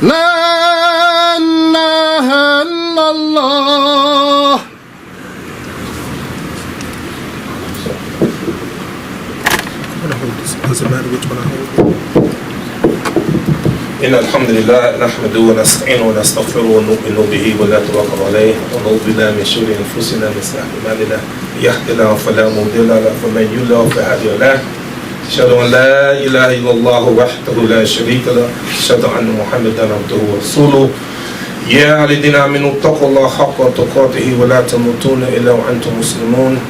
La ilaha illallah. Doesn't matter which one I hold. إن الحمد لله نحمده ونستعينه ونستغفره ونؤمن به ولا نتوكل عليه ونعوذ بالله من شرور أنفسنا ومن سيئات أعمالنا يهد الله فلا مضل له ومن يضلل فلا هادي له أشهد أن لا إله إلا الله وحده لا شريك له أشهد أن محمدا عبده ورسوله يا الذين آمنوا اتقوا الله حق تقاته ولا تموتون إلا وأنتم مسلمون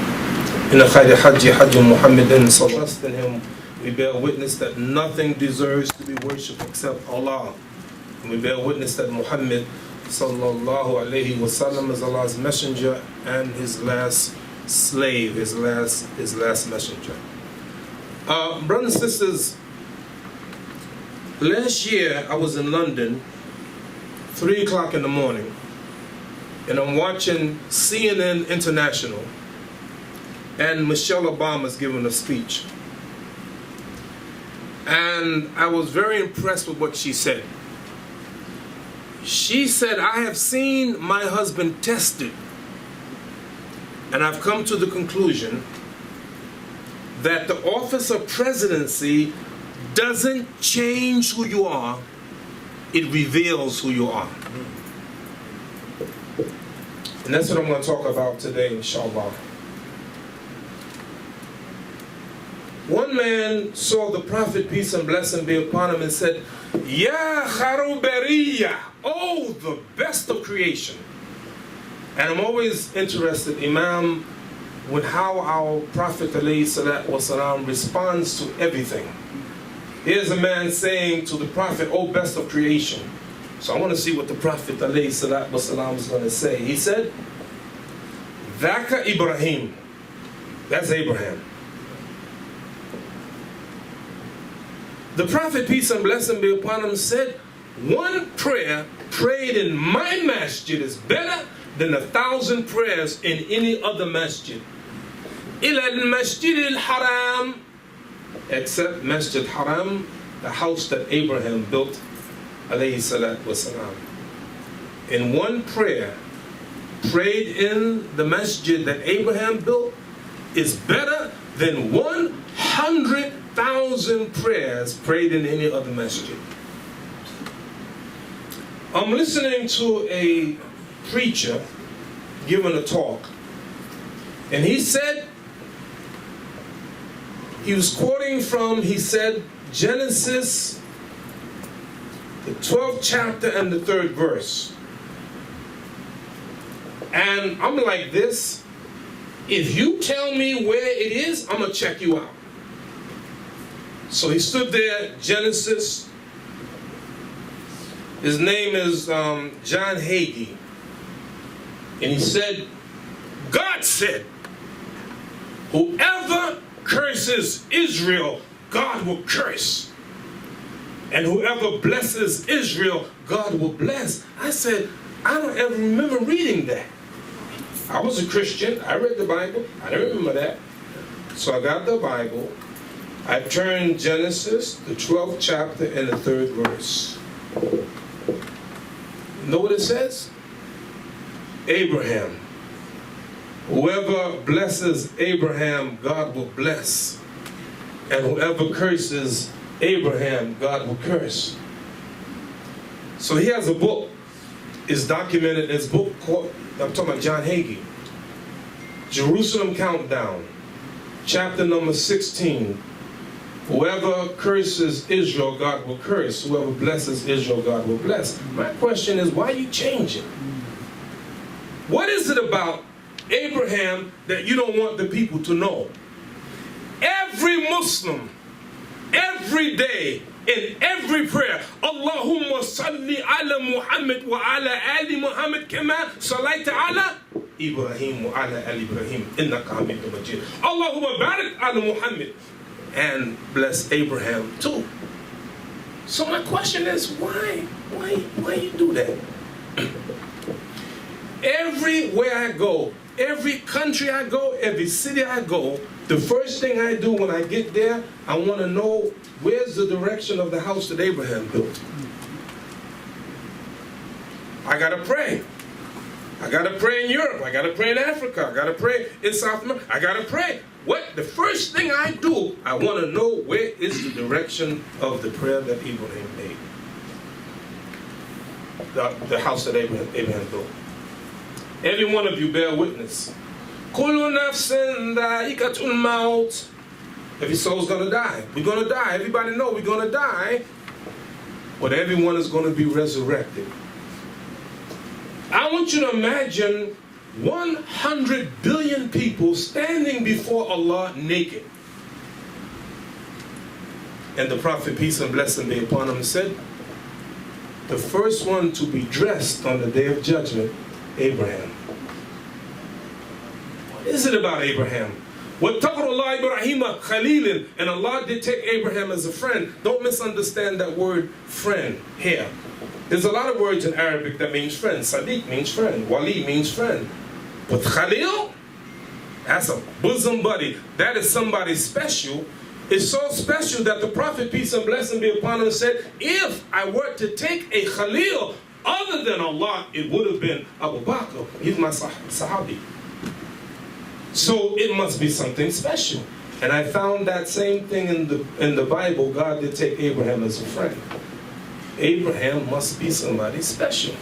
إن خير حج حج محمد صلى الله عليه وسلم. We bear witness that nothing deserves to be worshipped except Allah. And we bear witness that Muhammad sallallahu alayhi wa sallam is Allah's messenger and his last slave, his last messenger. Brothers and sisters, last year I was in London, 3 o'clock in the morning, and I'm watching CNN International, and Michelle Obama's giving a speech. And I was very impressed with what she said. She said, I have seen my husband tested, and I've come to the conclusion that the office of presidency doesn't change who you are, it reveals who you are. And that's what I'm going to talk about today, inshallah. One man saw the Prophet, peace and blessing be upon him, and said, Ya Kharubariya, oh, the best of creation. And I'm always interested, Imam, with how our Prophet ﷺ responds to everything. Here's a man saying to the Prophet, oh, best of creation. So I want to see what the Prophet ﷺ is going to say. He said, Dhaka Ibrahim. That's Abraham. The Prophet, peace and blessing be upon him, said, one prayer prayed in my masjid is better than 1,000 prayers in any other masjid. Ila al-Masjid al-Haram, except Masjid Haram, the house that Abraham built, alayhi salatu wasalam. In one prayer prayed in the masjid that Abraham built is better than 100,000 prayers prayed in any other masjid. I'm listening to a preacher giving a talk, and he said, he was quoting from, he said, Genesis, the 12th chapter and the 3rd verse. And I'm like this, if you tell me where it is, I'm going to check you out. So he stood there, Genesis, his name is John Hagee, and he said, God said, whoever curses Israel, God will curse. And whoever blesses Israel, God will bless. I said, I don't ever remember reading that. I was a Christian, I read the Bible, I don't remember that. So I got the Bible, I turned Genesis, the 12th chapter and the 3rd verse. You know what it says? Abraham. Whoever blesses Abraham, God will bless. And whoever curses Abraham, God will curse. So he has a book. It's documented in his book called, I'm talking about John Hagee, Jerusalem Countdown, chapter number 16. Whoever curses Israel, God will curse. Whoever blesses Israel, God will bless. My question is, why are you changing? What is it about Abraham that you don't want the people to know? Every Muslim, every day, in every prayer, Allahumma salli ala Muhammad wa ala ali Muhammad kama salaita ala Ibrahim wa ala ali Ibrahim innaka hamidun majid. Allahumma barik ala Muhammad, and bless Abraham too. So my question is, why you do that? Everywhere I go, every country I go, every city I go, the first thing I do when I get there, I want to know where's the direction of the house that Abraham built. I got to pray. I got to pray in Europe. I got to pray in Africa. I got to pray in South America. I got to pray. What? The first thing I do, I want to know where is the direction of the prayer that Abraham made. The house that Abraham built. Every one of you bear witness. Kullu nafsin dha'iqatul maut. Every soul's going to die. We're going to die. Everybody know we're going to die. But everyone is going to be resurrected. I want you to imagine 100 billion people standing before Allah naked. And the Prophet, peace and blessing be upon him, said, the first one to be dressed on the day of judgment, Abraham. What is it about Abraham? وَاتَّقُوا اللَّهَ إِبْرَاهِيمَ خَلِيلٍ. And Allah did take Abraham as a friend. Don't misunderstand that word friend here. There's a lot of words in Arabic that means friend. Sadiq means friend. Wali means friend. But Khalil, that's a bosom buddy. That is somebody special. It's so special that the Prophet, peace and blessing be upon him, said, if I were to take a Khalil other than Allah, it would have been Abu Bakr. He's my Sahabi. So it must be something special. And I found that same thing in the Bible. God did take Abraham as a friend. Abraham must be somebody special.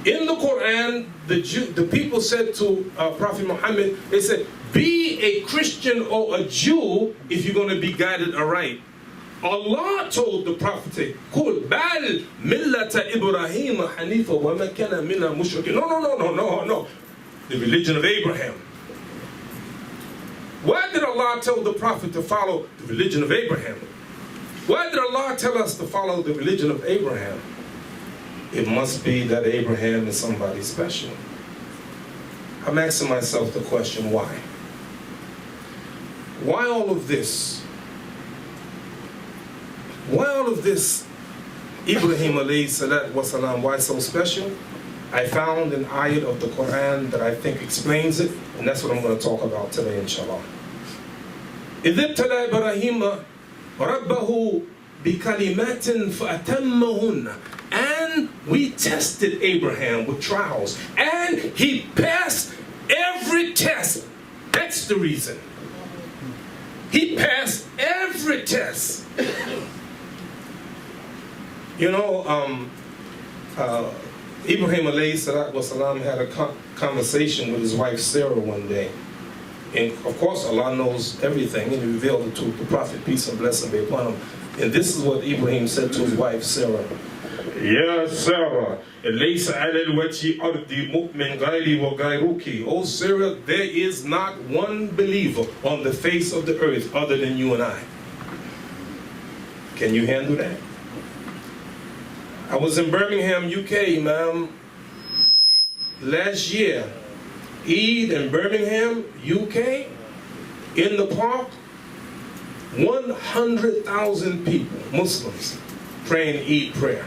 In the Quran, the people said to Prophet Muhammad, they said, be a Christian or a Jew if you're going to be guided aright. Allah told the Prophet, "Qul bal millata Ibrahim hanifa wa ma kana minal mushrikin." No. The religion of Abraham. Why did Allah tell the Prophet to follow the religion of Abraham? Why did Allah tell us to follow the religion of Abraham? It must be that Abraham is somebody special. I'm asking myself the question, why? Why all of this? Why all of this? Ibrahim alayhi salatu wasalam, why so special? I found an ayat of the Quran that I think explains it, and that's what I'm going to talk about today, inshallah. إِذِ ابْتَلَى إِبْرَاهِيمَ رَبَّهُ بِكَلِمَاتٍ فَأَتَمَّهُنَّ. And we tested Abraham with trials, and he passed every test. That's the reason. He passed every test. You know, Ibrahim alayhi salatu wasalam had a conversation with his wife Sarah one day. And of course Allah knows everything, and he revealed it to the Prophet, peace and blessing be upon him. And this is what Ibrahim said to his wife Sarah. Ya Sarah, laysa ala al-wajhi ardi mu'min ghayri wa ghayruki. Oh Sarah, there is not one believer on the face of the earth other than you and I. Can you handle that? I was in Birmingham, UK, Imam, last year. Eid in Birmingham, UK, in the park, 100,000 people, Muslims, praying Eid prayer.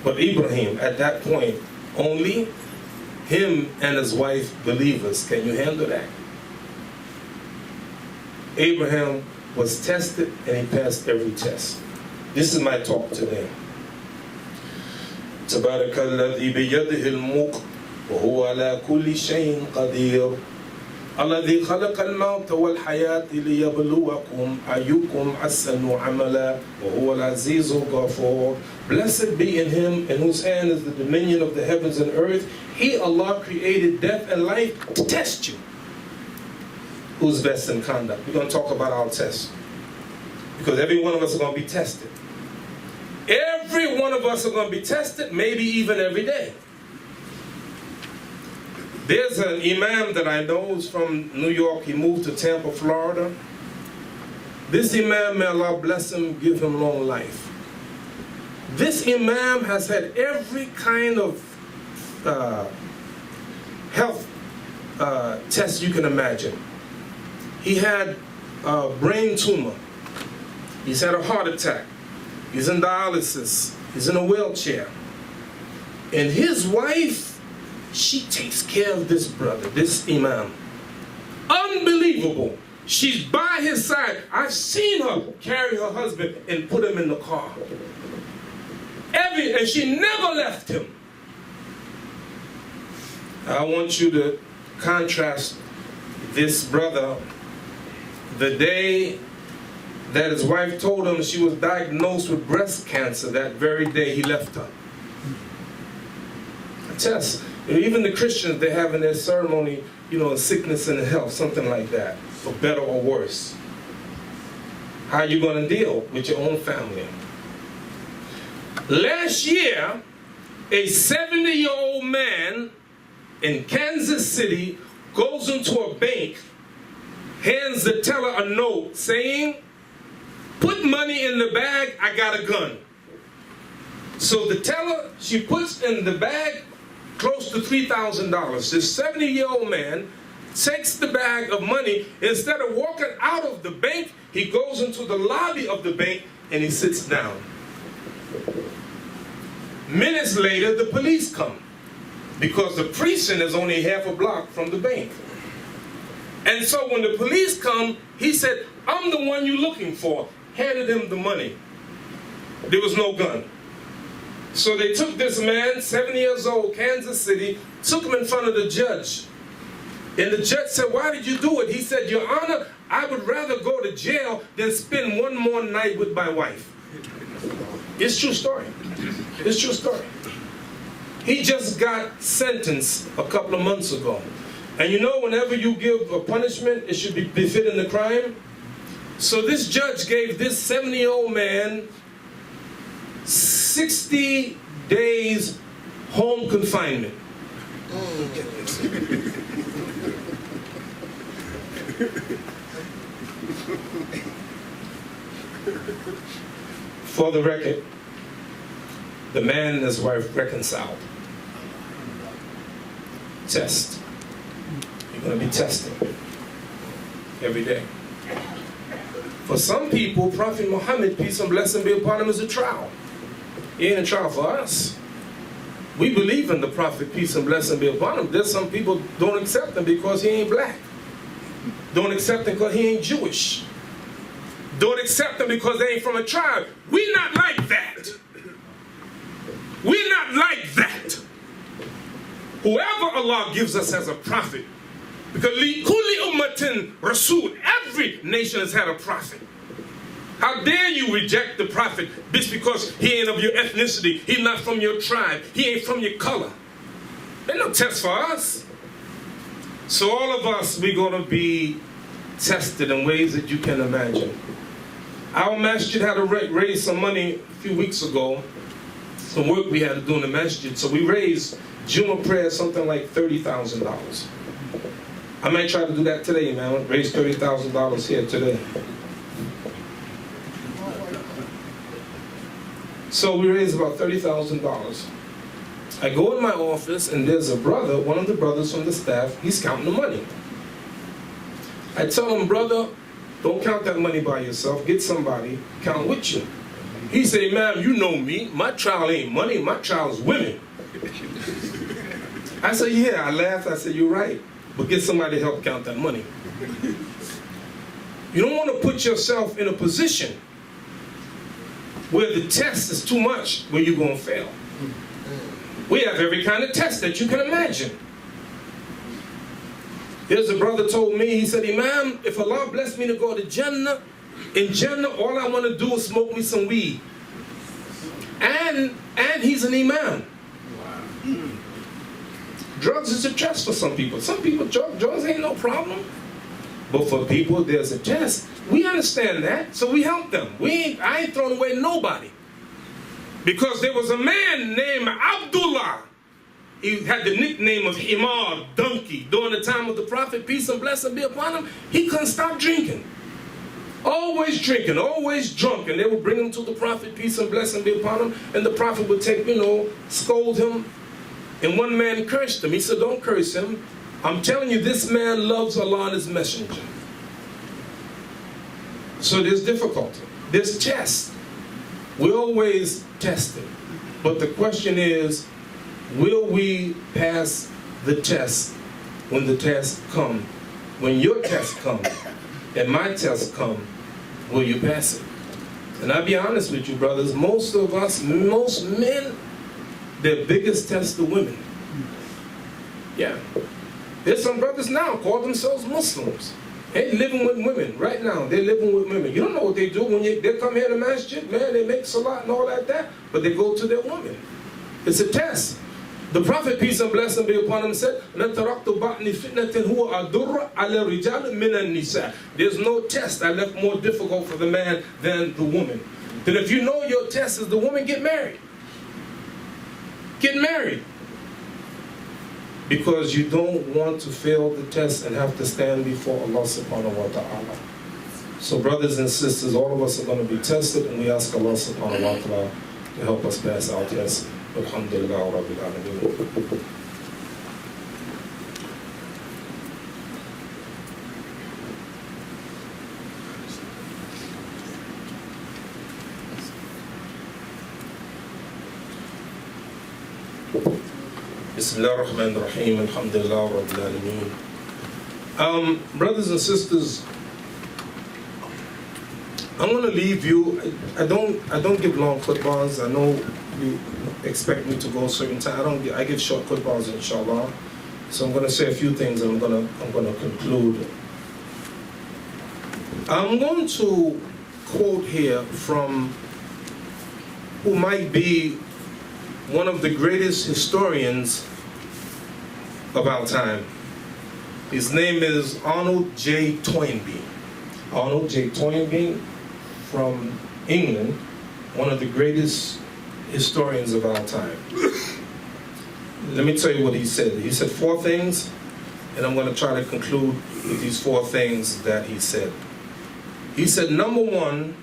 But Ibrahim, at that point, only him and his wife believers. Can you handle that? Abraham was tested and he passed every test. This is my talk today. تبارك الذي بيده الملك وهو على كل شيء قدير الذي خلق الموت والحياة ليبلوكم أيكم أحسن عملا وهو العزيز الغفور. Blessed be in him in whose hand is the dominion of the heavens and earth. He, Allah, created death and life to test you. Who's best in conduct? We're going to talk about our test. Because every one of us are going to be tested. Every one of us are going to be tested, maybe even every day. There's an Imam that I know is from New York. He moved to Tampa, Florida. This Imam, may Allah bless him, give him long life. This Imam has had every kind of health test you can imagine. He had a brain tumor. He's had a heart attack. He's in dialysis. He's in a wheelchair. And his wife, she takes care of this brother, this Imam. Unbelievable. She's by his side. I've seen her carry her husband and put him in the car. And she never left him. I want you to contrast this brother, the day that his wife told him she was diagnosed with breast cancer, that very day he left her. A test. Even the Christians, they have in their ceremony, sickness and health, something like that, for better or worse. How are you going to deal with your own family? Last year, a 70-year-old man in Kansas City goes into a bank, hands the teller a note saying, "Put money in the bag, I got a gun." So the teller, she puts in the bag close to $3,000. This 70-year-old man takes the bag of money. Instead of walking out of the bank, he goes into the lobby of the bank and he sits down. Minutes later, the police come because the precinct is only half a block from the bank. And so when the police come, he said, "I'm the one you're looking for." Handed him the money. There was no gun. So they took this man, 70 years old, Kansas City, took him in front of the judge. And the judge said, "Why did you do it?" He said, "Your Honor, I would rather go to jail than spend one more night with my wife." It's true story. It's true story. He just got sentenced a couple of months ago. And whenever you give a punishment, it should be befitting the crime. So this judge gave this 70-year-old man 60 days home confinement. For the record, the man and his wife reconciled. Test. You're going to be tested every day. For some people, Prophet Muhammad, peace and blessing be upon him, is a trial. He ain't a trial for us. We believe in the Prophet, peace and blessing be upon him. There's some people don't accept him because he ain't black. Don't accept him because he ain't Jewish. Don't accept him because they ain't from a tribe. We're not like that. We're not like that. Whoever Allah gives us as a prophet, because Kulli ummatin rasul, every nation has had a prophet. How dare you reject the prophet just because he ain't of your ethnicity, he's not from your tribe, he ain't from your color. There's no test for us. So all of us, we're going to be tested in ways that you can imagine. Our masjid had to raise some money a few weeks ago, some work we had to do in the masjid. So we raised Jummah prayer something like $30,000. I might try to do that today, man. Raise $30,000 here today. So we raised about $30,000. I go in my office and there's a brother, one of the brothers from the staff, he's counting the money. I tell him, "Brother, don't count that money by yourself. Get somebody, count with you." He said, "Imam, you know me. My trial ain't money. My trial is women." I said, "Yeah." I laughed. I said, "You're right. But get somebody to help count that money." You don't want to put yourself in a position where the test is too much, where you're going to fail. We have every kind of test that you can imagine. There's a brother told me, he said, "Imam, if Allah bless me to go to Jannah, in Jannah, all I want to do is smoke me some weed." And he's an Imam. Drugs is a test for some people. Some people, drugs ain't no problem. But for people, there's a test. We understand that, so we help them. I ain't throwing away nobody. Because there was a man named Abdullah. He had the nickname of Himar, donkey. During the time of the Prophet, peace and blessing be upon him, he couldn't stop drinking. Always drinking, always drunk. And they would bring him to the Prophet, peace and blessing be upon him. And the Prophet would take, scold him. And one man cursed him. He said, "Don't curse him. I'm telling you, this man loves Allah and his messenger." So there's difficulty. There's test. We're always tested. But the question is, will we pass the test when the test comes? When your test comes and my test comes, will you pass it? And I'll be honest with you, brothers, most of us, most men, their biggest test are women. Yeah. There's some brothers now call themselves Muslims. They living with women right now. They're living with women. You don't know what they do when they come here to Masjid, man. They make salat and all that, but they go to their woman. It's a test. The Prophet, peace and blessing be upon him, said, there's no test I left more difficult for the man than the woman. Then if you know your test is the woman, get married. Get married. Because you don't want to fail the test and have to stand before Allah subhanahu wa ta'ala. So brothers and sisters, all of us are going to be tested, and we ask Allah subhanahu wa ta'ala to help us pass our test. Alhamdulillah Rabbil Alameen. Bismillah ar-Rahman ar-Rahim. Alhamdulillah Rabbil Alameen. Brothers and sisters, I'm going to leave you. I don't give long khutbahs. I know you expect me to go a certain time. I give short khutbahs, inshallah. So I'm going to say a few things, and I'm going to conclude. I'm going to quote here from who might be one of the greatest historians of our time. His name is Arnold J. Toynbee. Arnold J. Toynbee from England, one of the greatest historians of our time. Let me tell you what he said. He said 4 things, and I'm going to try to conclude with these 4 things that he said. He said, number 1,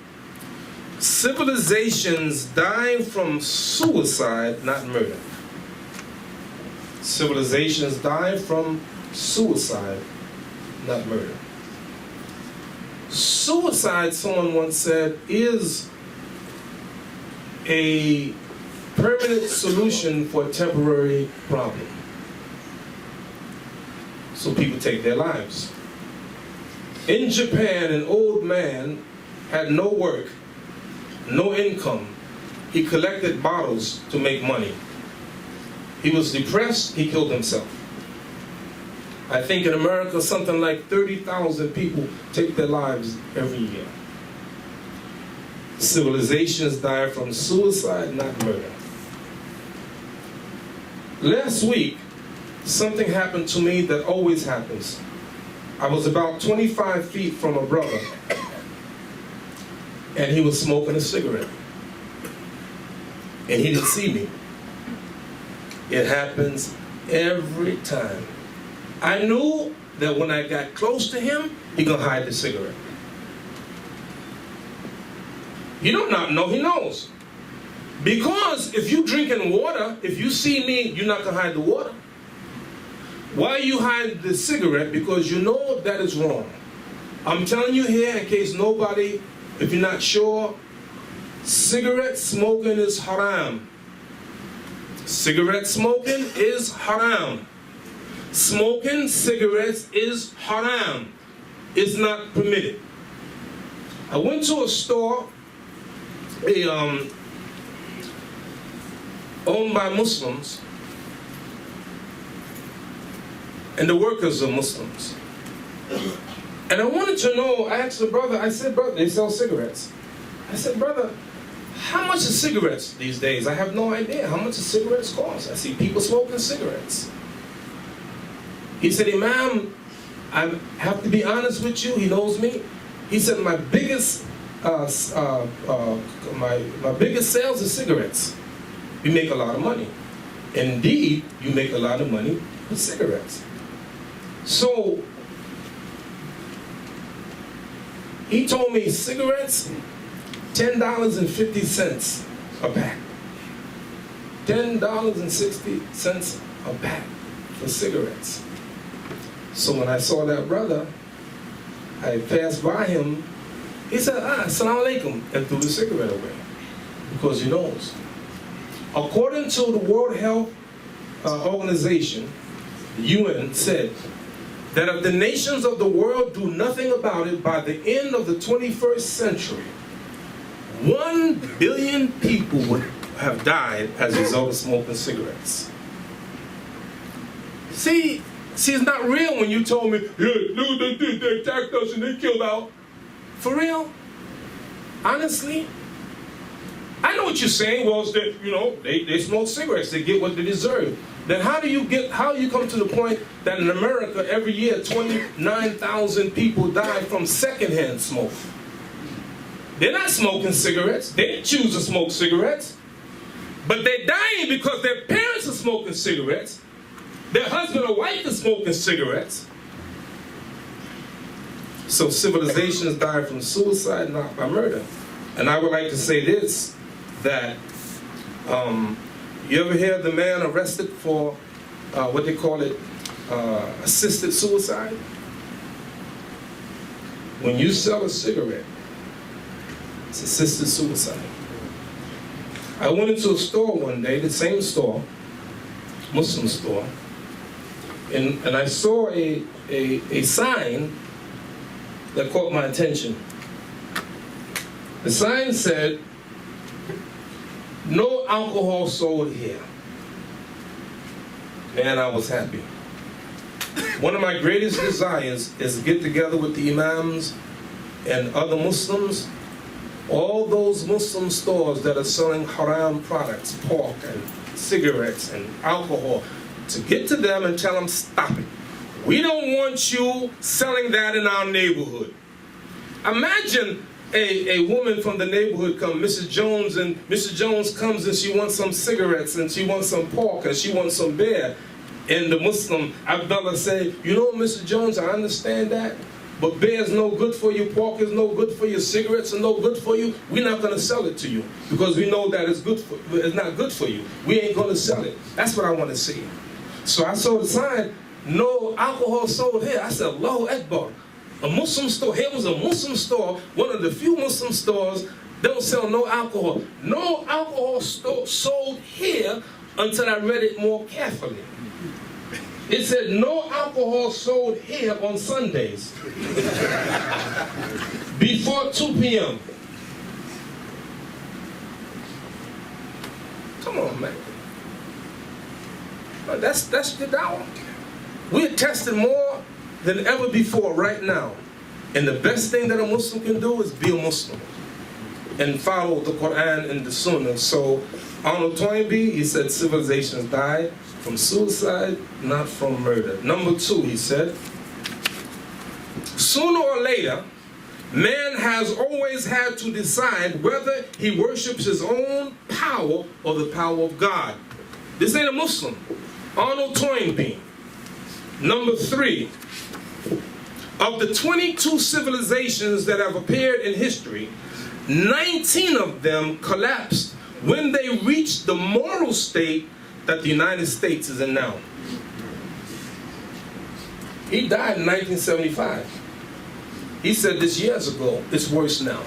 civilizations die from suicide, not murder. Civilizations die from suicide, not murder. Suicide, someone once said, is a permanent solution for a temporary problem. So people take their lives. In Japan, an old man had no work, no income. He collected bottles to make money. He was depressed, he killed himself. I think in America, something like 30,000 people take their lives every year. Civilizations die from suicide, not murder. Last week, something happened to me that always happens. I was about 25 feet from a brother, and he was smoking a cigarette. And he didn't see me. It happens every time. I knew that when I got close to him, he gonna hide the cigarette. You do not know, he knows. Because if you drinking water, if you see me, you're not gonna hide the water. Why you hide the cigarette? Because you know that is wrong. I'm telling you here, in case nobody, if you're not sure, cigarette smoking is haram. Cigarette smoking is haram. Smoking cigarettes is haram. It's not permitted. I went to a store, owned by Muslims, and the workers are Muslims. And I wanted to know, I asked the brother, I said, brother, they sell cigarettes. I said, brother, how much are cigarettes these days? I have no idea how much a cigarettes cost. I see people smoking cigarettes. He said, Imam, I have to be honest with you, he knows me. He said, my biggest sales is cigarettes. We make a lot of money. Indeed, you make a lot of money with cigarettes. So, he told me cigarettes, $10.50 a pack. $10.60 a pack for cigarettes. So when I saw that brother, I passed by him. He said, Assalamu alaikum, and threw the cigarette away. Because he knows. According to the World Health Organization, the UN said that if the nations of the world do nothing about it by the end of the 21st century, 1 billion people would have died as a result of smoking cigarettes. See, it's not real when you told me, yeah, no, they attacked us and they killed out. For real? Honestly? I know what you're saying. Well, it's that, you know, they smoke cigarettes. They get what they deserve. Then how you come to the point that in America every year 29,000 people die from secondhand smoke? They're not smoking cigarettes. They didn't choose to smoke cigarettes. But they're dying because their parents are smoking cigarettes. Their husband or wife is smoking cigarettes. So civilizations die from suicide, not by murder. And I would like to say this, that you ever hear of the man arrested for what they call it, assisted suicide? When you sell a cigarette, it's assisted suicide. I went into a store one day, the same store, Muslim store, and I saw a sign that caught my attention. The sign said, "No alcohol sold here." Man, I was happy. One of my greatest desires is to get together with the Imams and other Muslims, all those Muslim stores that are selling haram products, pork and cigarettes and alcohol, to get to them and tell them, stop it. We don't want you selling that in our neighborhood. Imagine a woman from the neighborhood come, Mrs. Jones, and Mrs. Jones comes and she wants some cigarettes and she wants some pork and she wants some beer. And the Muslim Abdullah say, you know, Mrs. Jones, I understand that, but beer is no good for you, pork is no good for you, cigarettes are no good for you. We're not going to sell it to you because we know that it's not good for you. We ain't going to sell it. That's what I want to see. So I saw the sign, no alcohol sold here. I said, Allahu Akbar. A Muslim store, here was a Muslim store, one of the few Muslim stores, don't sell no alcohol. No alcohol sold here until I read it more carefully. It said no alcohol sold here on Sundays before 2 p.m. Come on, man. That's the dawah. We're tested more than ever before right now. And the best thing that a Muslim can do is be a Muslim and follow the Quran and the Sunnah. So Arnold Toynbee, he said civilizations die from suicide, not from murder. Number 2, he said, sooner or later, man has always had to decide whether he worships his own power or the power of God. This ain't a Muslim. Arnold Toynbee. Number 3, of the 22 civilizations that have appeared in history, 19 of them collapsed when they reached the moral state that the United States is in now. He died in 1975. He said this years ago, it's worse now.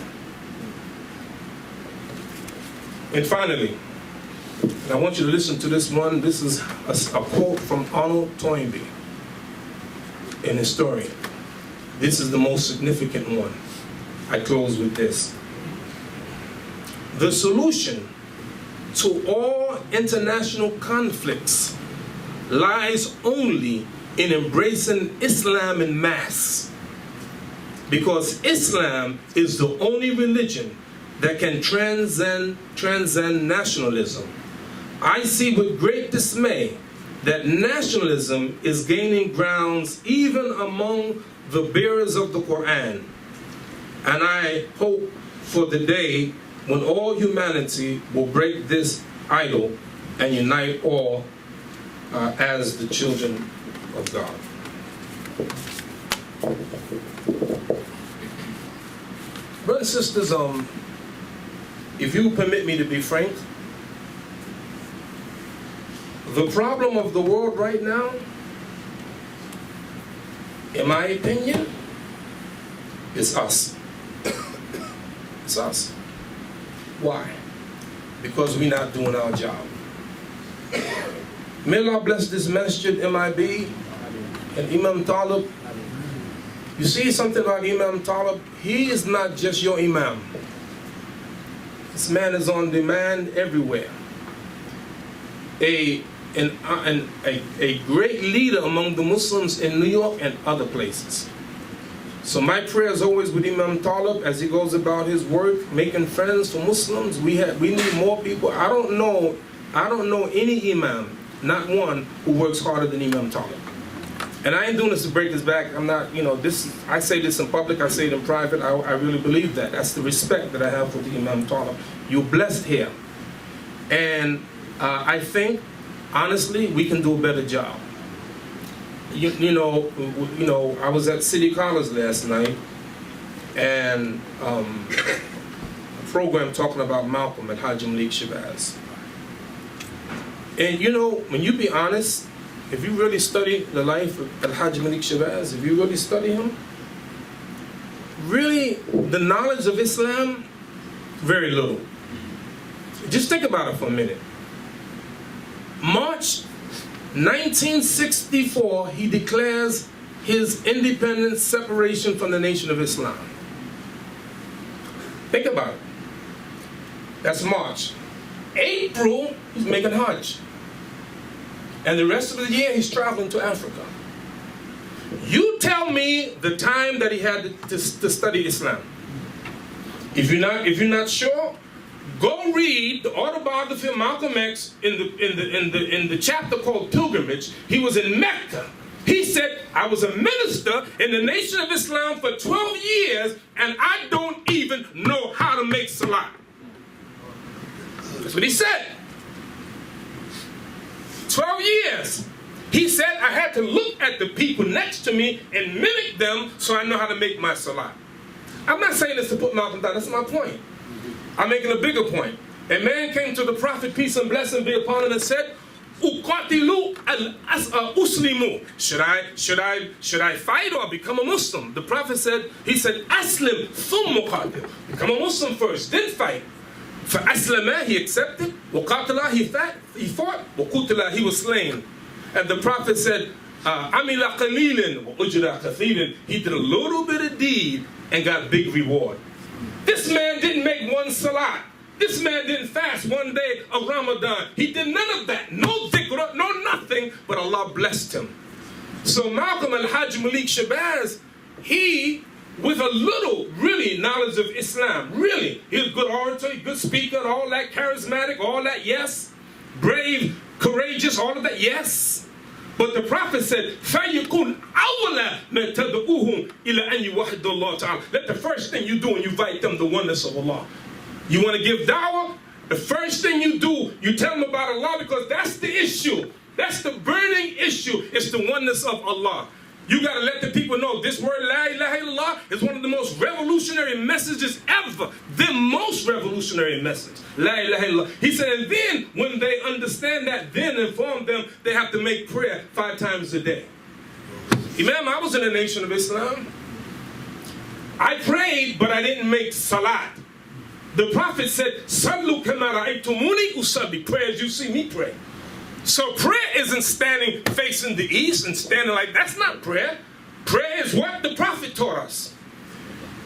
And finally, and I want you to listen to this one. This is a quote from Arnold Toynbee, an historian. This is the most significant one. I close with this. The solution to all international conflicts lies only in embracing Islam en masse, because Islam is the only religion that can transcend nationalism. I see with great dismay that nationalism is gaining grounds even among the bearers of the Quran. And I hope for the day when all humanity will break this idol and unite all as the children of God. Brothers and sisters, if you permit me to be frank, the problem of the world right now, in my opinion, is us. It's us. Why? Because we're not doing our job. May Allah bless this masjid, MIB, and Imam Talib. You see something about Imam Talib? He is not just your Imam. This man is on demand everywhere. A and a great leader among the Muslims in New York and other places. So my prayer is always with Imam Talib as he goes about his work, making friends for Muslims. We need more people. I don't know any Imam, not one, who works harder than Imam Talib. And I ain't doing this to break his back. I'm not, I say this in public, I say it in private. I really believe that. That's the respect that I have for the Imam Talib. You're blessed here. And I think, honestly, we can do a better job. I was at City College last night, and a program talking about Malcolm at Hajj Malik Shabazz. And when you be honest, if you really study the life of Hajj Malik Shabazz, if you really study him, really the knowledge of Islam, very little. Just think about it for a minute. March 1964, he declares his independence, separation from the Nation of Islam. Think about it. That's March. April, he's making Hajj. And the rest of the year, he's traveling to Africa. You tell me the time that he had to study Islam. If you're not sure, go read the autobiography of Malcolm X in the chapter called Pilgrimage. He was in Mecca. He said, I was a minister in the Nation of Islam for 12 years, and I don't even know how to make salat. That's what he said. 12 years. He said, I had to look at the people next to me and mimic them so I know how to make my salat. I'm not saying this to put Malcolm down. That's my point. I'm making a bigger point. A man came to the Prophet, peace and blessing be upon him, and said, Uqatilu al-uslimu. Should I fight or become a Muslim? The Prophet said, Aslim thum muqatil. Become a Muslim first, then fight. For Aslama, he accepted. Waqatila, he fought. Waqutila, he was slain. And the Prophet said, Amila qalilin wa ujra kathirin. He did a little bit of deed and got big reward. This man didn't make one salat. This man didn't fast one day of Ramadan. He did none of that. No dhikr, no nothing, but Allah blessed him. So Malcolm al-Hajj Malik Shabazz, he, with a little, really, knowledge of Islam, really, he's a good orator, good speaker, all that, charismatic, all that, yes. Brave, courageous, all of that, yes. But the Prophet said, فَيَكُنْ أَوْلَى مَنْ تَدْعُوهُمْ إِلَىٰ أَنْ يُوَحِّدُ اللَّهَ تَعَالَى. Let the first thing you do when you invite them the oneness of Allah. You want to give da'wah? The first thing you do, you tell them about Allah, because that's the issue. That's the burning issue. It's the oneness of Allah. You got to let the people know this word, La ilaha illallah, is one of the most revolutionary messages ever. The most revolutionary message. La ilaha illallah. He said, and then when they understand that, then inform them they have to make prayer 5 times a day. Imam, I was in the Nation of Islam. I prayed, but I didn't make salat. The Prophet said, Sallu kama ra'aytumuni usalli. Pray as you see me pray. So prayer isn't standing facing the east and standing like, that's not prayer. Prayer is what the Prophet taught us.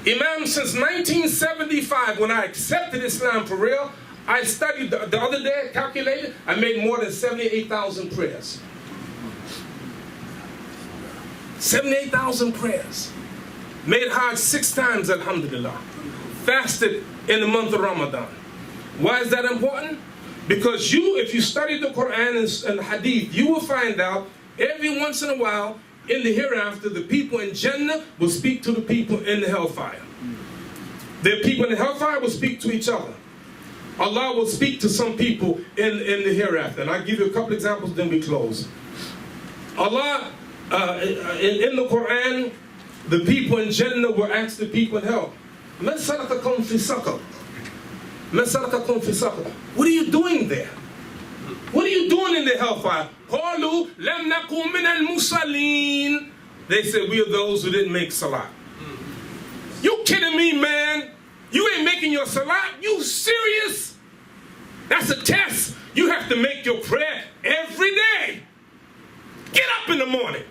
Imam, since 1975, when I accepted Islam for real, I studied the other day, calculated, I made more than 78,000 prayers. 78,000 prayers. Made Hajj 6 times, alhamdulillah. Fasted in the month of Ramadan. Why is that important? Because if you study the Quran and the Hadith, you will find out every once in a while, in the hereafter, the people in Jannah will speak to the people in the hellfire. The people in the hellfire will speak to each other. Allah will speak to some people in the hereafter. And I'll give you a couple examples, then we close. Allah, in the Quran, the people in Jannah will ask the people in hell, مَنْ سَلَكَكُمْ فِي سَقَرٍ? What are you doing there? What are you doing in the hellfire? قَالُوا لَمْ نَكُمْ مِنَ الْمُصَلِّينَ. They said, we are those who didn't make salat. You kidding me, man? You ain't making your salat? You serious? That's a test. You have to make your prayer every day. Get up in the morning.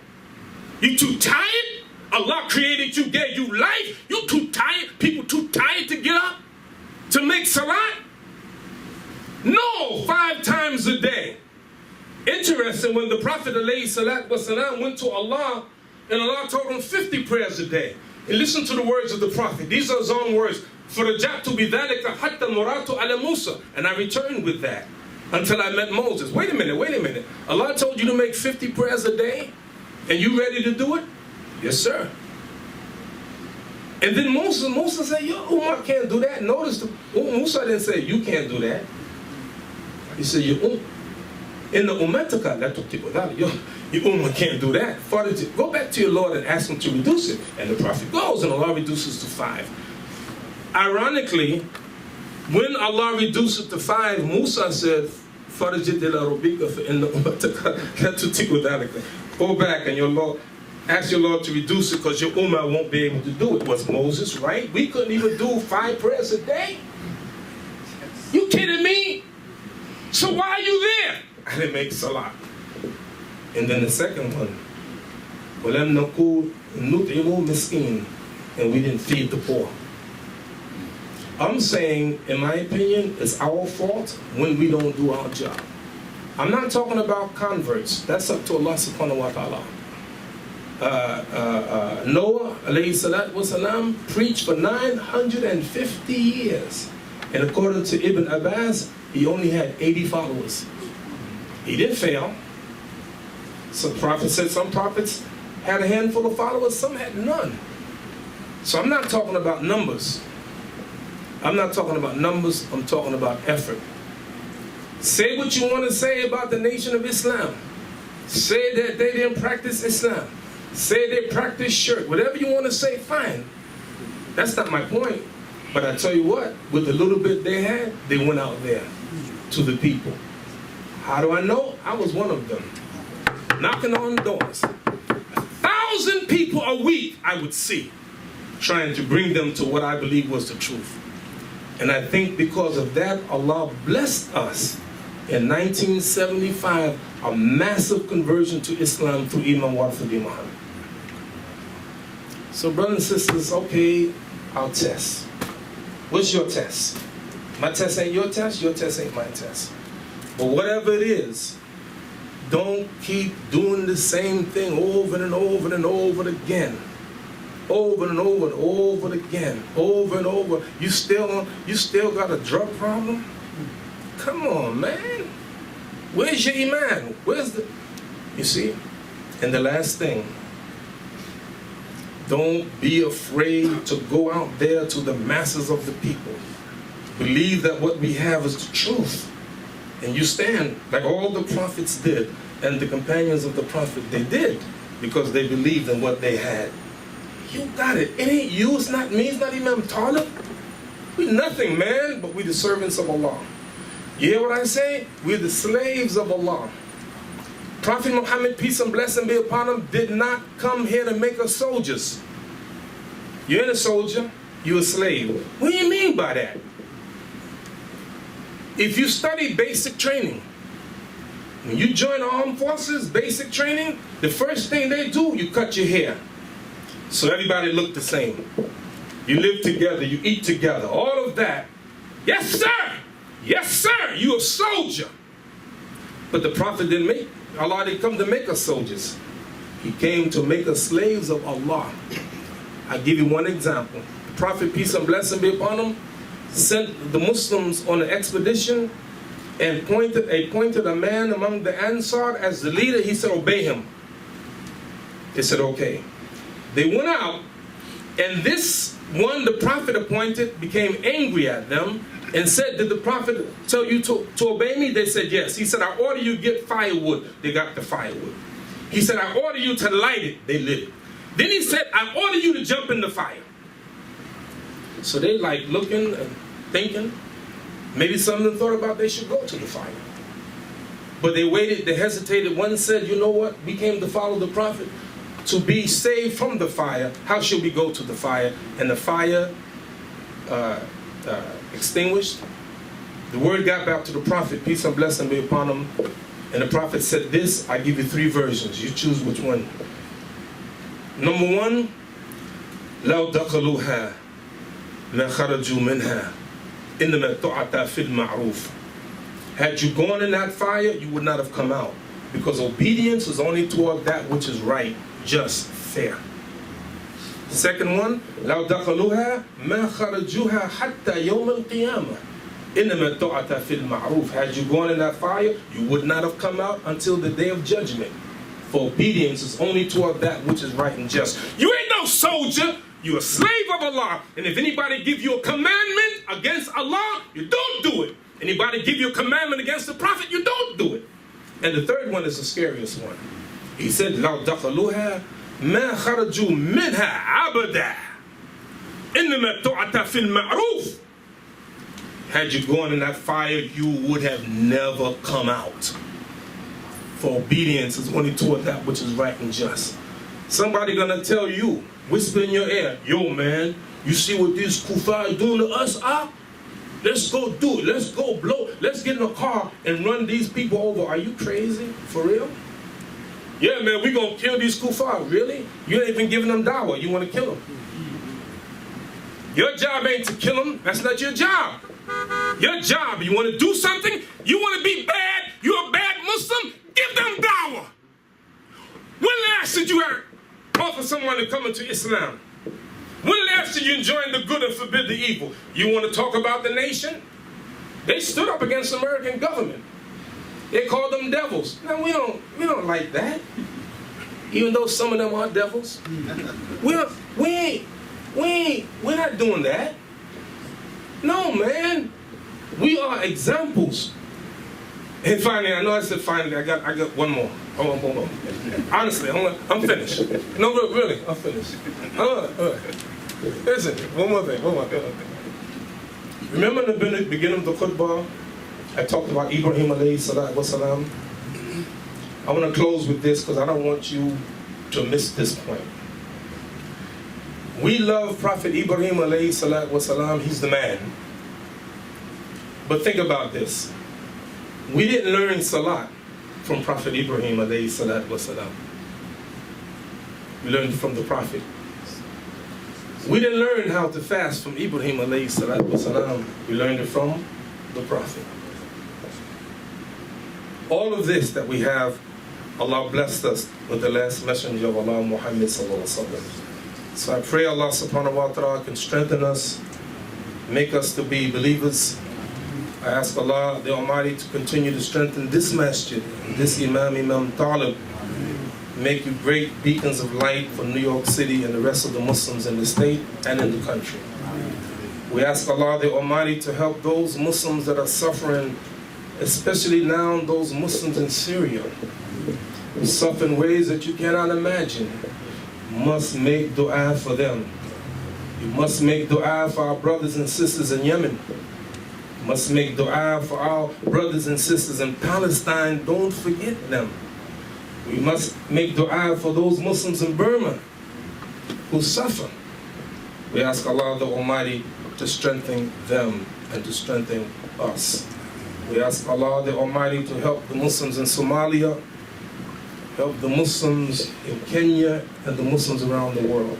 You too tired? Allah created you, gave you life. You too tired? People too tired to get up? To make salat? No, 5 times a day. In interesting when the Prophet ﷺ went to Allah, and Allah told him 50 prayers a day. And listen to the words of the Prophet. These are his own words. فَرَجَعْتُ بِذَلِكَ حَتَّى مُرَاتُ عَلَى مُوسَى. And I returned with that until I met Moses. Wait a minute. Allah told you to make 50 prayers a day? And you ready to do it? Yes, sir. And then Moses said, yo, Umar can't do that. Notice, Musa didn't say, you can't do that. He said, in the Ummataka, your Ummah can't do that. Father, go back to your Lord and ask him to reduce it. And the Prophet goes, and Allah reduces to 5. Ironically, when Allah reduced it to 5, Musa said, go back and your Lord, ask your Lord to reduce it because your Ummah won't be able to do it. Was Moses right? We couldn't even do 5 prayers a day? You kidding me? So why are you there? I didn't make salah. And then the second one, and we didn't feed the poor. I'm saying, in my opinion, it's our fault when we don't do our job. I'm not talking about converts. That's up to Allah subhanahu wa ta'ala. Noah, alayhi salatu wasalam, preached for 950 years. And according to Ibn Abbas, he only had 80 followers. He didn't fail. Some prophets said some prophets had a handful of followers, some had none. So I'm not talking about numbers. I'm talking about effort. Say what you want to say about the Nation of Islam. Say that they didn't practice Islam. Say they practice shirk. Whatever you want to say, fine. That's not my point. But I tell you what, with the little bit they had, they went out there to the people. How do I know? I was one of them. Knocking on doors. 1,000 people a week I would see, trying to bring them to what I believe was the truth. And I think because of that, Allah blessed us in 1975, a massive conversion to Islam through Imam Muhammad. So brothers and sisters, okay, our test. What's your test? My test ain't your test ain't my test. But whatever it is, don't keep doing the same thing over and over and over again. Over and over and over again. Over and over. You still got a drug problem? Come on, man. Where's your iman? You see? And the last thing, don't be afraid to go out there to the masses of the people. Believe that what we have is the truth. And you stand like all the prophets did, and the companions of the prophet, they did, because they believed in what they had. You got it. It ain't you, it's not me, it's not Imam Talib. We're nothing, man, but we're the servants of Allah. You hear what I say? We're the slaves of Allah. Prophet Muhammad, peace and blessing be upon him, did not come here to make us soldiers. You ain't a soldier, you're a slave. What do you mean by that? If you study basic training, when you join the armed forces, basic training, the first thing they do, you cut your hair. So everybody look the same. You live together, you eat together, all of that. Yes, sir! Yes, sir! You're a soldier. But the Prophet Allah didn't come to make us soldiers. He came to make us slaves of Allah. I'll give you one example. The Prophet, peace and blessing be upon him, sent the Muslims on an expedition and appointed a man among the Ansar as the leader. He said, obey him. They said, okay. They went out, and this one the Prophet appointed became angry at them and said, did the Prophet tell you to obey me? They said, yes. He said, I order you to get firewood. They got the firewood. He said, I order you to light it. They lit it. Then he said, I order you to jump in the fire. So they like looking and thinking. Maybe some of them thought about they should go to the fire. But they waited, they hesitated. One said, you know what? We came to follow the Prophet to be saved from the fire. How should we go to the fire? And the fire extinguished. The word got back to the Prophet, peace and blessing be upon him. And the Prophet said this, I give you 3 versions. You choose which one. Number 1, لو دخلوها ما خرجوا منها إنما الطاعة في المعروف. Had you gone in that fire, you would not have come out. Because obedience is only toward that which is right, just, fair. Second one, لو دخلوها ما خرجوها حتى يوم القيامة. إنما الطاعة في المعروف. Had you gone in that fire, you would not have come out until the day of judgment. For obedience is only toward that which is right and just. You ain't no soldier. You're a slave of Allah. And if anybody give you a commandment against Allah, you don't do it. Anybody give you a commandment against the Prophet, you don't do it. And the third one is the scariest one. He said, لو دخلوها ما خرجوا منها أبدا. إنما الطاعة في المعروف. Had you gone in that fire, you would have never come out. For obedience is only toward that which is right and just. Somebody gonna tell you, whisper in your ear, yo man, you see what these kuffar doing to us, ah? Let's go do it. Let's go blow. Let's get in a car and run these people over. Are you crazy? For real? Yeah, man, we gonna kill these kuffar. Really? You ain't even giving them dawah. You want to kill them. Your job ain't to kill them. That's not your job. Your job, you want to do something? You want to be bad? You're a bad Muslim? Give them dawah. When last did you ever offer someone to come into Islam? When last did you enjoin the good and forbid the evil? You want to talk about the nation? They stood up against the American government. They called them devils. Now we don't like that. Even though some of them are devils. We're not doing that. No, man. We are examples. And finally, I know I said finally, I got one more. Hold on. Honestly, I'm finished. No, really, I'm finished. Listen, one more thing. Remember in the beginning of the Khutba, I talked about Ibrahim alayhi salatu wasalam. I want to close with this because I don't want you to miss this point. We love Prophet Ibrahim alayhi salatu wasalam. He's the man. But think about this. We didn't learn salat from Prophet Ibrahim alayhi salatu wasalam. We learned from the Prophet. We didn't learn how to fast from Ibrahim alayhi salatu wasalam. We learned it from the Prophet. All of this that we have, Allah blessed us with the last messenger of Allah, Muhammad sallallahu alaihi wasallam. So I pray Allah subhanahu wa ta'ala can strengthen us, make us to be believers. I ask Allah the Almighty to continue to strengthen this masjid, this Imam Talib, make you great beacons of light for New York City and the rest of the Muslims in the state and in the country. We ask Allah the Almighty to help those Muslims that are suffering, especially now those Muslims in Syria, who suffer in ways that you cannot imagine. You must make dua for them. You must make dua for our brothers and sisters in Yemen. You must make dua for our brothers and sisters in Palestine. Don't forget them. We must make dua for those Muslims in Burma who suffer. We ask Allah the Almighty to strengthen them and to strengthen us. We ask Allah the Almighty to help the Muslims in Somalia, help the Muslims in Kenya, and the Muslims around the world.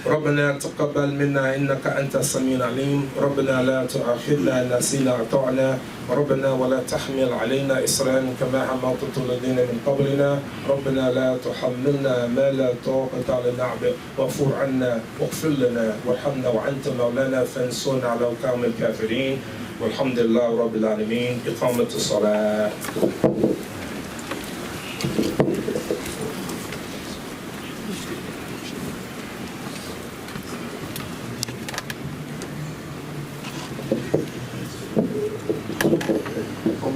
ربنا تقبل منا إنك أنت السميع العليم ربنا لا تؤاخذنا إن نسينا أطعنا ربنا ولا تحمل علينا إصرا كما حملته الذين من قبلنا ربنا لا تحملنا ما لا طاقة لنا به واغفر عنا واغفر لنا وارحمنا وأنت مولانا فانصرنا على القوم الكافرين والحمد لله رب العالمين إقامة الصلاة.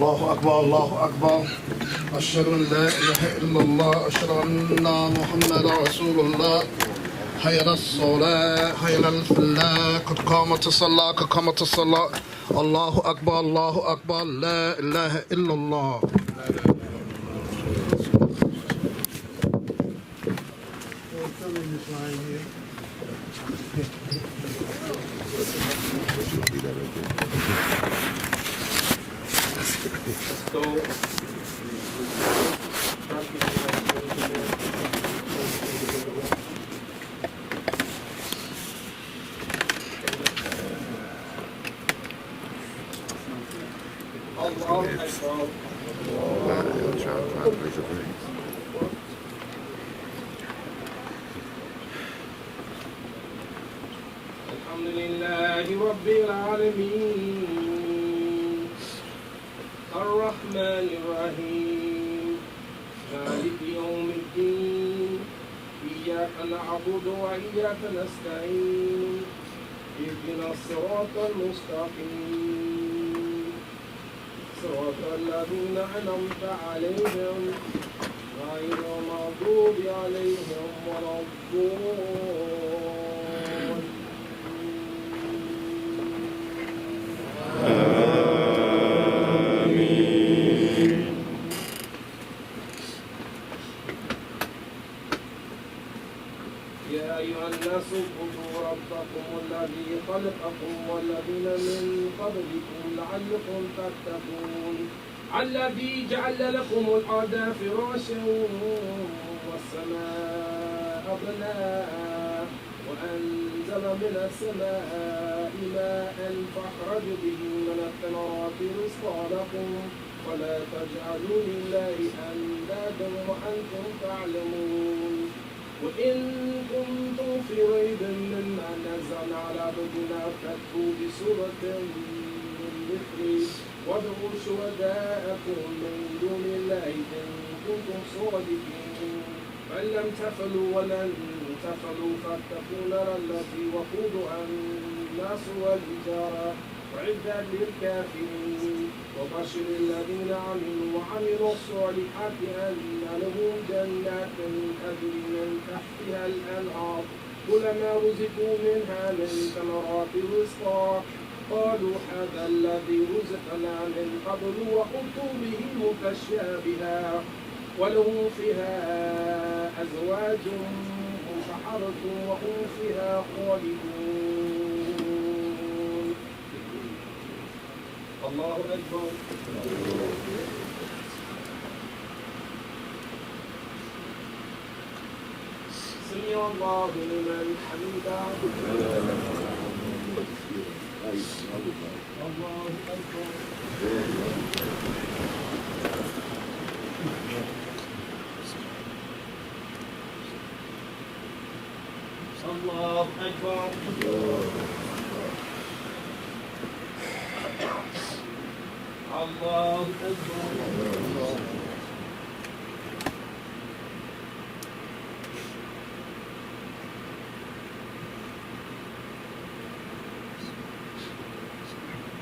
الله أكبر الله أكبر أشهد أن لا إله إلا الله أشهد أن محمدا رسول الله حي على الصلاة حي على الفلاح قد قامت الصلاة قد قامت الصلاة الله أكبر لا إله إلا الله. Allah الحمد لله رب العالمين الرحمن الرحيم مالك يوم الدين إياك نعبد وإياك نستعين اهدنا الصراط المستقيم صراط الذين أنعمت عليهم غير المغضوب عليهم ولا الضالين. يا أيها الناس اعبدوا ربكم الذي خلقكم والذين من قبلكم لعلكم تتقون الذي جعل لكم الأرض فراشا والسماء بناء وأنزل من السماء ماء فأخرج به من الثمرات رزقا لكم ولا تجعلوا لله أندادا وأنتم تعلمون وإن كنتم في ريب مما نزلنا على عبدنا فأتوا بسورة من مثله وادعوا شهداءكم من دون الله إن كنتم صادقين فإن لم تفعلوا ولن تفعلوا فاتقوا النار التي وقودها الناس والحجارة أعدت للكافرين وبشر الذين آمنوا وعملوا الصالحات أن لهم جنات تجري من تحتها الأنهار كلما رزقوا منها من ثمرات رزقا قالوا هذا الذي رزقنا من قبل وأتوا به متشابها ولهم فيها أزواج مطهرة وهم فيها خالدون. الله أكبر. سمع الله لمن حمده. الله أكبر. الله أكبر. الله أكبر.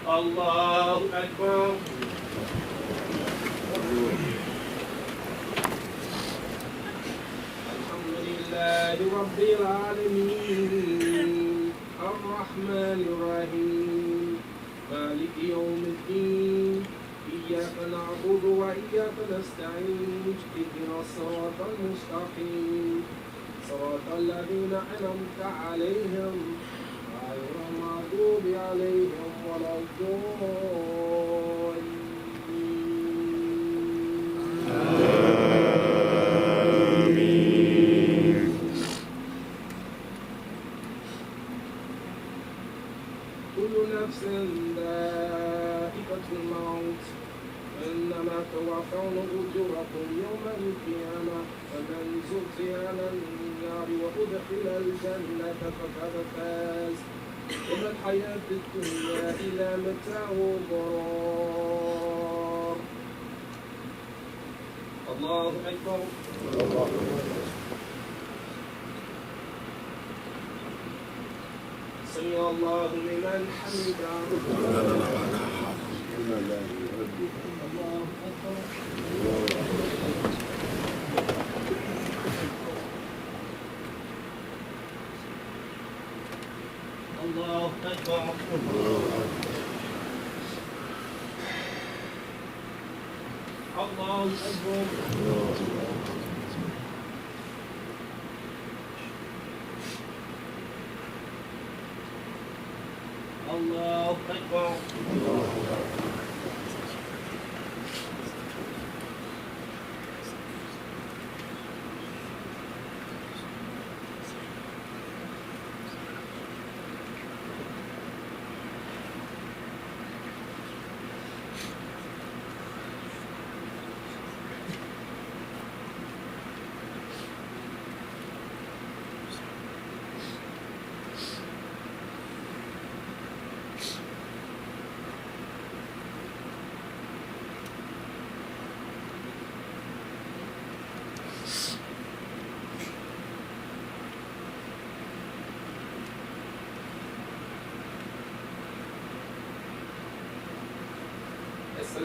الله أكبر. الحمد لله رب العالمين الرحمن الرحيم مالك يوم الدين إياك نعبد وإياك نستعين اهدنا الصراط المستقيم صراط الذين أنعمت عليهم غير المغضوب عليهم ولا الضالين. كل نفس ذائقة الموت إنما توفون أجوركم يوم القيامة فمن زحزح عن النار وأدخل الجنة فقد فاز وما الحياة الدنيا إلا متاع الغرور. الله أكبر. سمع الله لمن حمده. الله أكبر. الله أكبر. الله أكبر. الله أكبر.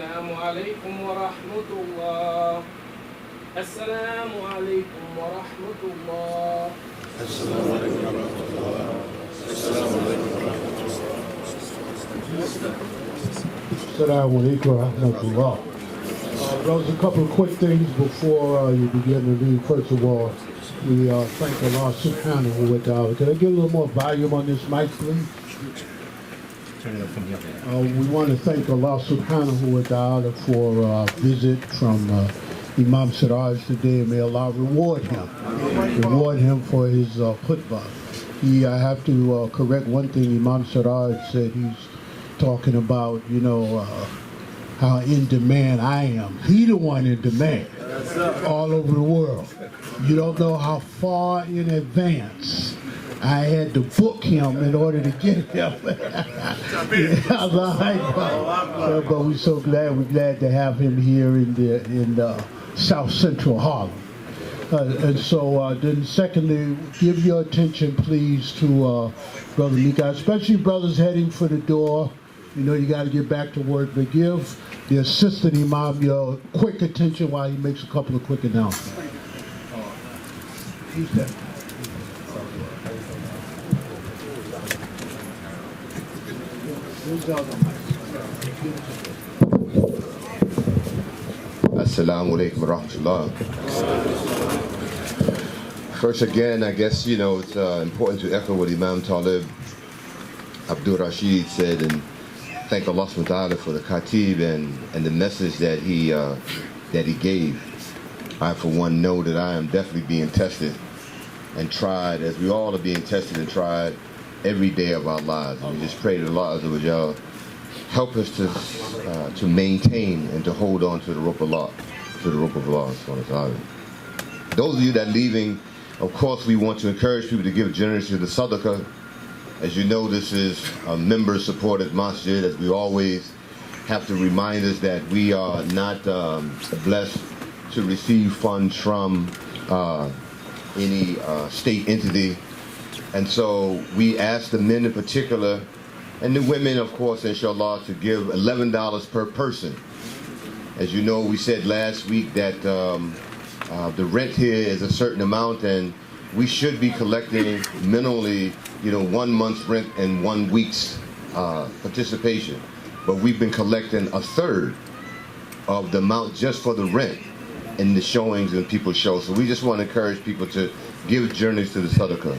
السلام عليكم ورحمة الله. السلام عليكم ورحمة الله. السلام عليكم ورحمة الله. السلام عليكم ورحمة الله. Assalamu alaikum wa rahmatullah. Brothers, a couple of quick things before you begin to read. First of all, we thank Allah subhanahu wa ta'ala. Can I get a little more volume on this mic, please? We want to thank Allah subhanahu wa ta'ala for a visit from Imam Siraj today. May Allah reward him. Reward him for his khutbah. I have to correct one thing. Imam Siraj said he's talking about, how in demand I am. He the one in demand all over the world. You don't know how far in advance I had to book him in order to get him. But we're so glad. We're glad to have him here in South Central Harlem. And so then secondly, give your attention please to Brother Mika, especially brothers heading for the door. You got to get back to work, but give the assistant imam your quick attention while he makes a couple of quick announcements. Assalamu alaikum wa rahmatullah. First again, I guess, it's important to echo what Imam Talib Abdul Rashid said and thank Allah subhanahu wa ta'ala for the khatib and the message that he gave. I, for one, know that I am definitely being tested and tried, as we all are being tested and tried every day of our lives. And we just pray that Allah Azza wa Jalla help us to maintain and to hold on to the rope of Allah, subhanahu wa ta'ala. Those of you that are leaving, of course, we want to encourage people to give generously to the sadaqah. As you know, this is a member-supported masjid, as we always have to remind us that we are not blessed to receive funds from any state entity. And so we ask the men in particular, and the women, of course, inshallah, to give $11 per person. As you know, we said last week that the rent here is a certain amount, and we should be collecting minimally 1 month's rent and 1 week's participation. But we've been collecting a third of the amount just for the rent in the showings and people's shows. So we just want to encourage people to give journeys to the sadaqah.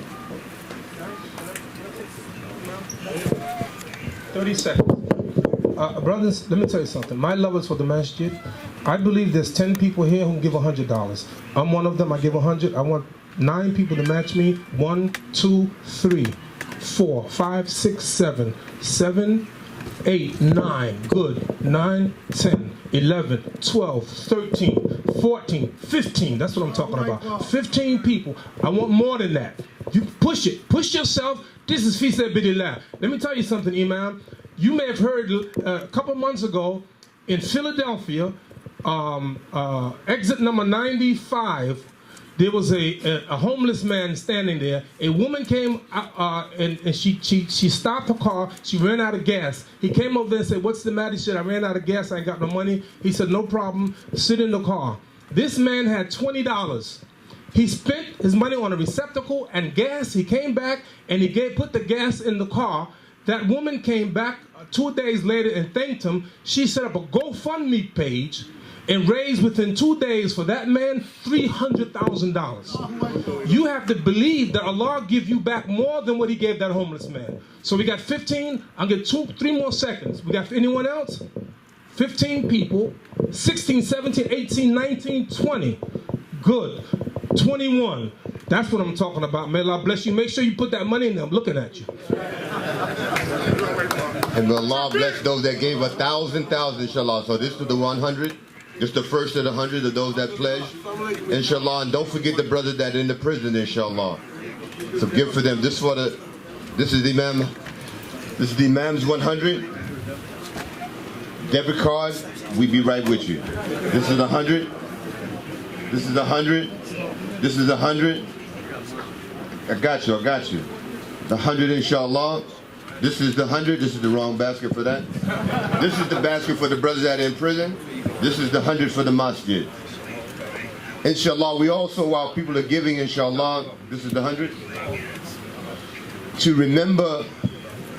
30 seconds. Brothers, let me tell you something. My love is for the masjid. I believe there's 10 people here who give $100. I'm one of them. I give 100. I want 9 people to match me. 1, 2, 3, 4, 5, 6, 7, 7, 8, 9. Good. 9, 10, 11, 12, 13, 14, 15. That's what I'm talking about. 15 people. I want more than that. You push it. Push yourself. This is fi sabilillah. Let me tell you something, Imam. You may have heard a couple months ago in Philadelphia, exit number 95, there was a homeless man standing there. A woman came and she stopped her car. She ran out of gas. He came over there and said, "What's the matter?" She said, "I ran out of gas. I ain't got no money." He said, "No problem. Sit in the car." This man had $20. He spent his money on a receptacle and gas. He came back and he put the gas in the car. That woman came back 2 days later and thanked him. She set up a GoFundMe page and raised within 2 days for that man $300,000. You have to believe that Allah give you back more than what he gave that homeless man. So we got 15. I'll get 3 more seconds. We got anyone else? 15 people. 16, 17, 18, 19, 20. Good. 21. That's what I'm talking about. May Allah bless you. Make sure you put that money in there. I'm looking at you. And may Allah bless those that gave 1,000, inshallah. So this is the 100. Just the first of the 100 of those that pledged, inshallah. And don't forget the brothers that are in the prison, inshallah. So give for them. This is the Imam. This is the Imam's 100. Debit card, we be right with you. This is 100. This is 100. This is 100. I got you. The 100, inshallah. This is the 100. This is the wrong basket for that. This is the basket for the brothers that are in prison. This is the 100 for the Masjid. Inshallah, we also, while people are giving, inshallah, this is the 100. To remember,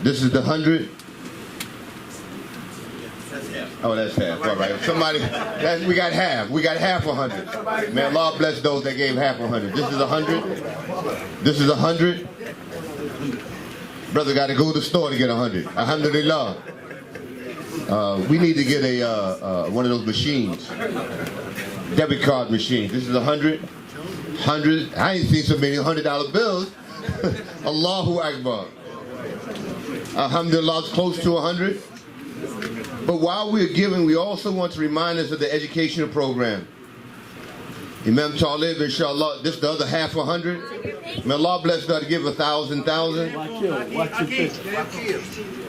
this is the 100. Oh, that's half. All right. Somebody, we got half. We got half 100. May Allah bless those that gave half 100. This is 100. This is 100. Brother got to go to the store to get 100. Alhamdulillah. We need to get a one of those machines, debit card machines. This is 100. 100. I ain't seen so many $100 bills. Allahu Akbar. Alhamdulillah, it's close to 100. But while we're giving, we also want to remind us of the educational program. Imam Talib, inshallah, this is the other half 100. May Allah bless God to give 1,000. Watch your face.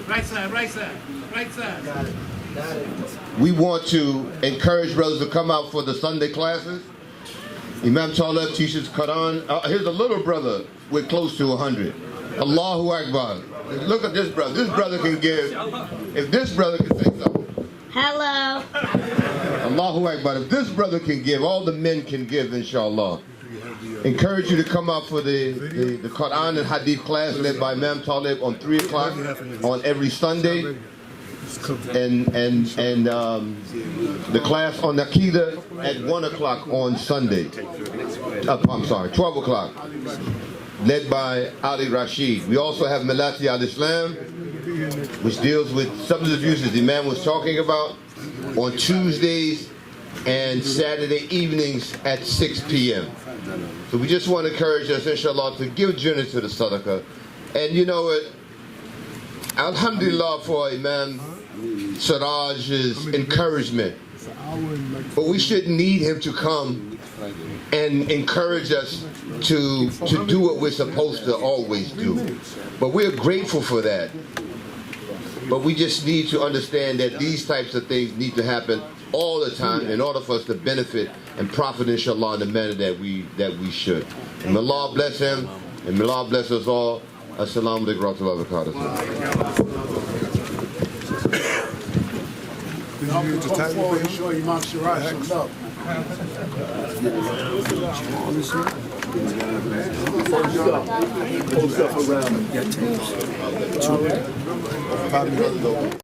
Right side, right side, right side. We want to encourage brothers to come out for the Sunday classes. Imam Talib teaches Quran. Here's a little brother with close to 100. Allahu Akbar. Look at this brother. This brother can give. If this brother can say something. Hello. Allahu Akbar. If this brother can give, all the men can give, inshallah. Encourage you to come out for the Quran and Hadith class led by Imam Talib on 3 o'clock on every Sunday. And the class on Aqidah at 1 o'clock on Sunday. I'm sorry, 12 o'clock. Led by Ali Rashid. We also have Malati al-Islam, which deals with substance abuse, as the Imam was talking about, on Tuesdays and Saturday evenings at 6 p.m. So we just want to encourage us, inshallah, to give journey to the sadaqah. And you know what? Alhamdulillah for Imam Siraj's encouragement. But we shouldn't need him to come and encourage us to do what we're supposed to always do. But we're grateful for that. But we just need to understand that these types of things need to happen all the time in order for us to benefit and profit, inshallah, in the manner that we should. And may Allah bless him, and may Allah bless us all. Assalamu alaikum wa rahmatullahi wa barakatuh. To come forward and show Imam Siraj some love. Post up around.